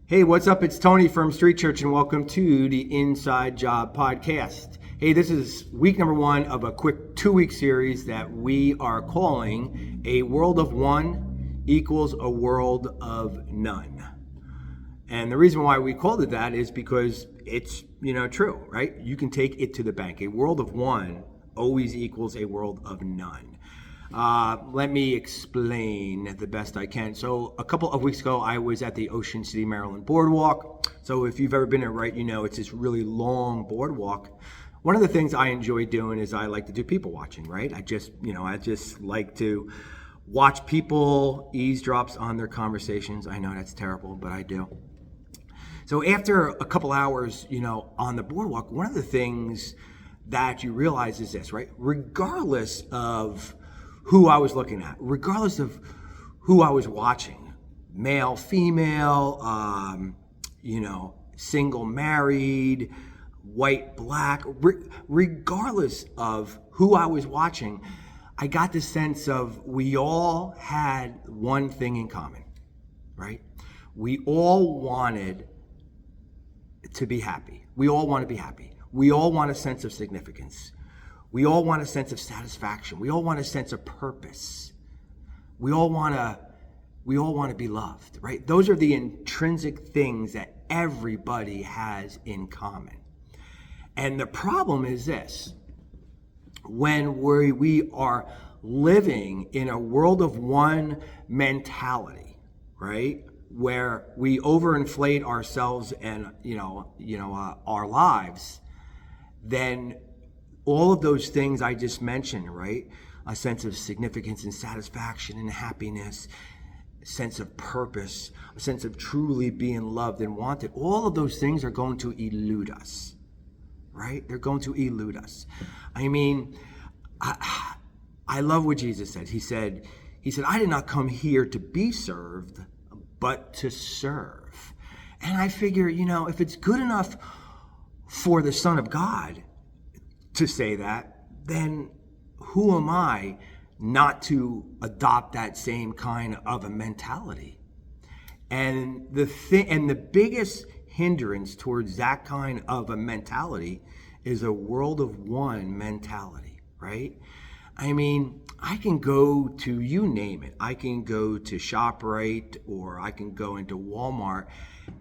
Hey, what's up? It's Tony from Street Church, and welcome to the Inside Job Podcast. Hey, this is week number 1 of a quick 2-week series that we are calling A World of One Equals a World of None. And the reason why we called it that is because it's, true, right? You can take it to the bank. A world of one always equals a world of none. Let me explain the best I can. So a couple of weeks ago, I was at the Ocean City, Maryland boardwalk. So if you've ever been there, right, it's this really long boardwalk. One of the things I enjoy doing is I like to do people watching, right? I just like to watch people, eavesdrops on their conversations. I know that's terrible, but I do. So after a couple hours, on the boardwalk, one of the things that you realize is this, right? Regardless of who I was looking at, regardless of who I was watching, male, female, single, married, white, black, regardless of who I was watching, I got the sense of we all had one thing in common, right? We all wanted to be happy. We all want to be happy. We all want a sense of significance. We all want a sense of satisfaction. We all want a sense of purpose. We all want to be loved, right? Those are the intrinsic things that everybody has in common. And the problem is this: when we are living in a world of one mentality, right? Where we overinflate ourselves and our lives, then all of those things I just mentioned, right? A sense of significance and satisfaction and happiness, a sense of purpose, a sense of truly being loved and wanted. All of those things are going to elude us, right? They're going to elude us. I mean, I love what Jesus said. He said, I did not come here to be served, but to serve. And I figure, if it's good enough for the Son of God to say that, then who am I not to adopt that same kind of a mentality? And the biggest hindrance towards that kind of a mentality is a world of one mentality, right? I mean, I can go to, you name it. I can go to ShopRite or I can go into Walmart,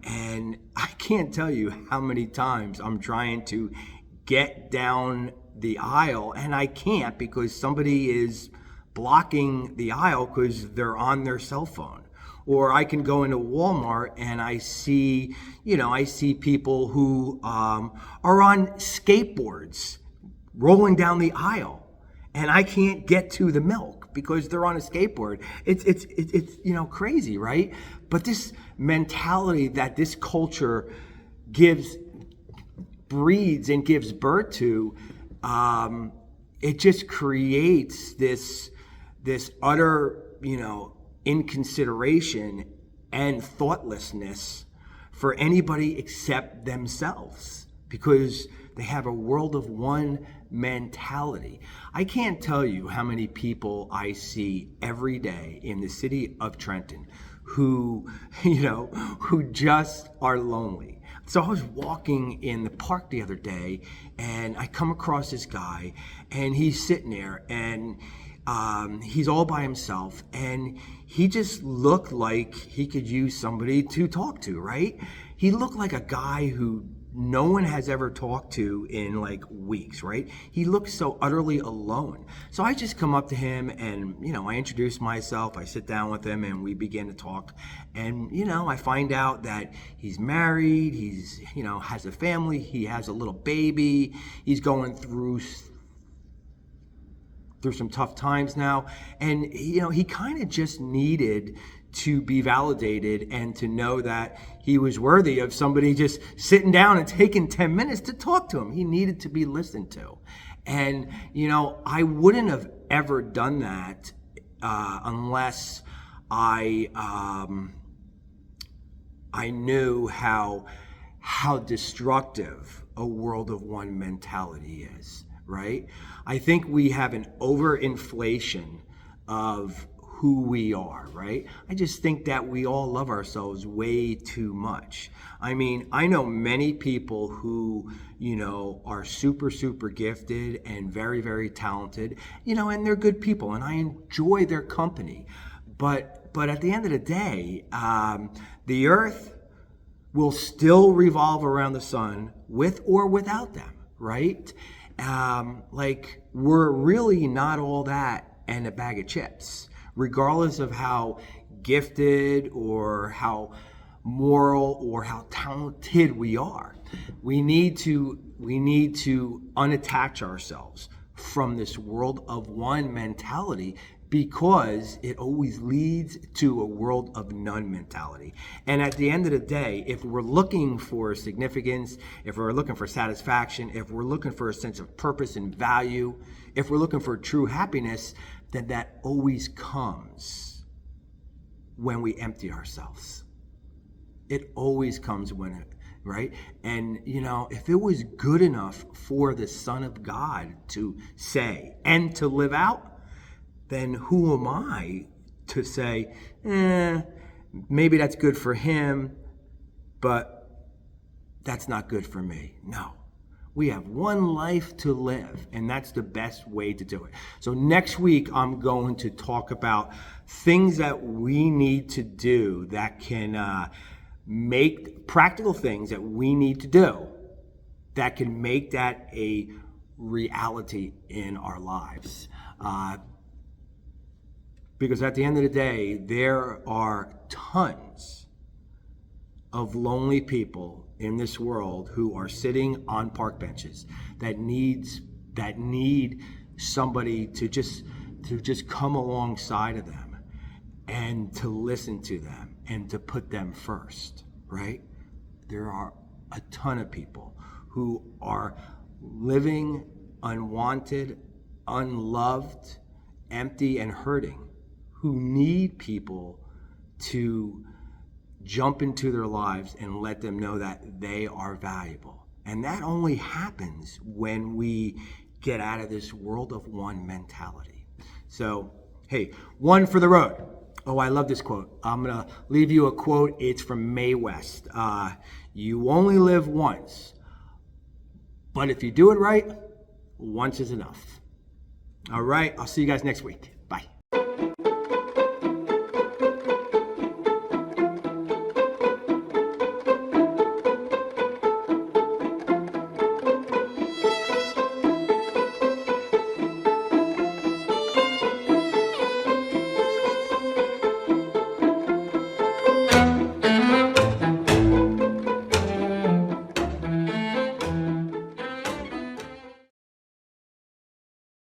and I can't tell you how many times I'm trying to get down the aisle and I can't because somebody is blocking the aisle because they're on their cell phone. Or I can go into Walmart and I see people who are on skateboards rolling down the aisle, and I can't get to the milk because they're on a skateboard. It's crazy, right? But this mentality that this culture breeds and gives birth to, it just creates this utter, inconsideration and thoughtlessness for anybody except themselves, because they have a world of one mentality. I can't tell you how many people I see every day in the city of Trenton who just are lonely. So I was walking in the park the other day and I come across this guy, and he's sitting there and he's all by himself, and he just looked like he could use somebody to talk to, right? He looked like a guy who no one has ever talked to in like weeks, right? He looked so utterly alone. So I just come up to him and, I introduce myself, I sit down with him and we begin to talk. And, I find out that he's married, he's, has a family, he has a little baby, he's going through some tough times now. And, he kind of just needed to be validated and to know that he was worthy of somebody just sitting down and taking 10 minutes to talk to him. He needed to be listened to. And, I wouldn't have ever done that unless I knew how destructive a world of one mentality is, right? I think we have an overinflation of who we are, right? I just think that we all love ourselves way too much. I mean, I know many people who, are super, super gifted and very, very talented, and they're good people and I enjoy their company. But at the end of the day, the earth will still revolve around the sun with or without them, right? Like, we're really not all that and a bag of chips, regardless of how gifted or how moral or how talented we are. We need to unattach ourselves from this world of one mentality, because it always leads to a world of none mentality. And at the end of the day, if we're looking for significance, if we're looking for satisfaction, if we're looking for a sense of purpose and value, if we're looking for true happiness, then that always comes when we empty ourselves. It always comes right? And, if it was good enough for the Son of God to say and to live out, then who am I to say, maybe that's good for him, but that's not good for me? No. We have one life to live, and that's the best way to do it. So next week, I'm going to talk about things that we need to do that can make practical things that we need to do that can make that a reality in our lives. Because at the end of the day, there are tons of lonely people in this world who are sitting on park benches that need somebody to just come alongside of them and to listen to them and to put them first, right? There are a ton of people who are living unwanted, unloved, empty, and hurting, who need people to jump into their lives and let them know that they are valuable. And that only happens when we get out of this world of one mentality. So, hey, one for the road. Oh, I love this quote. I'm going to leave you a quote. It's from Mae West. You only live once, but if you do it right, once is enough. All right, I'll see you guys next week.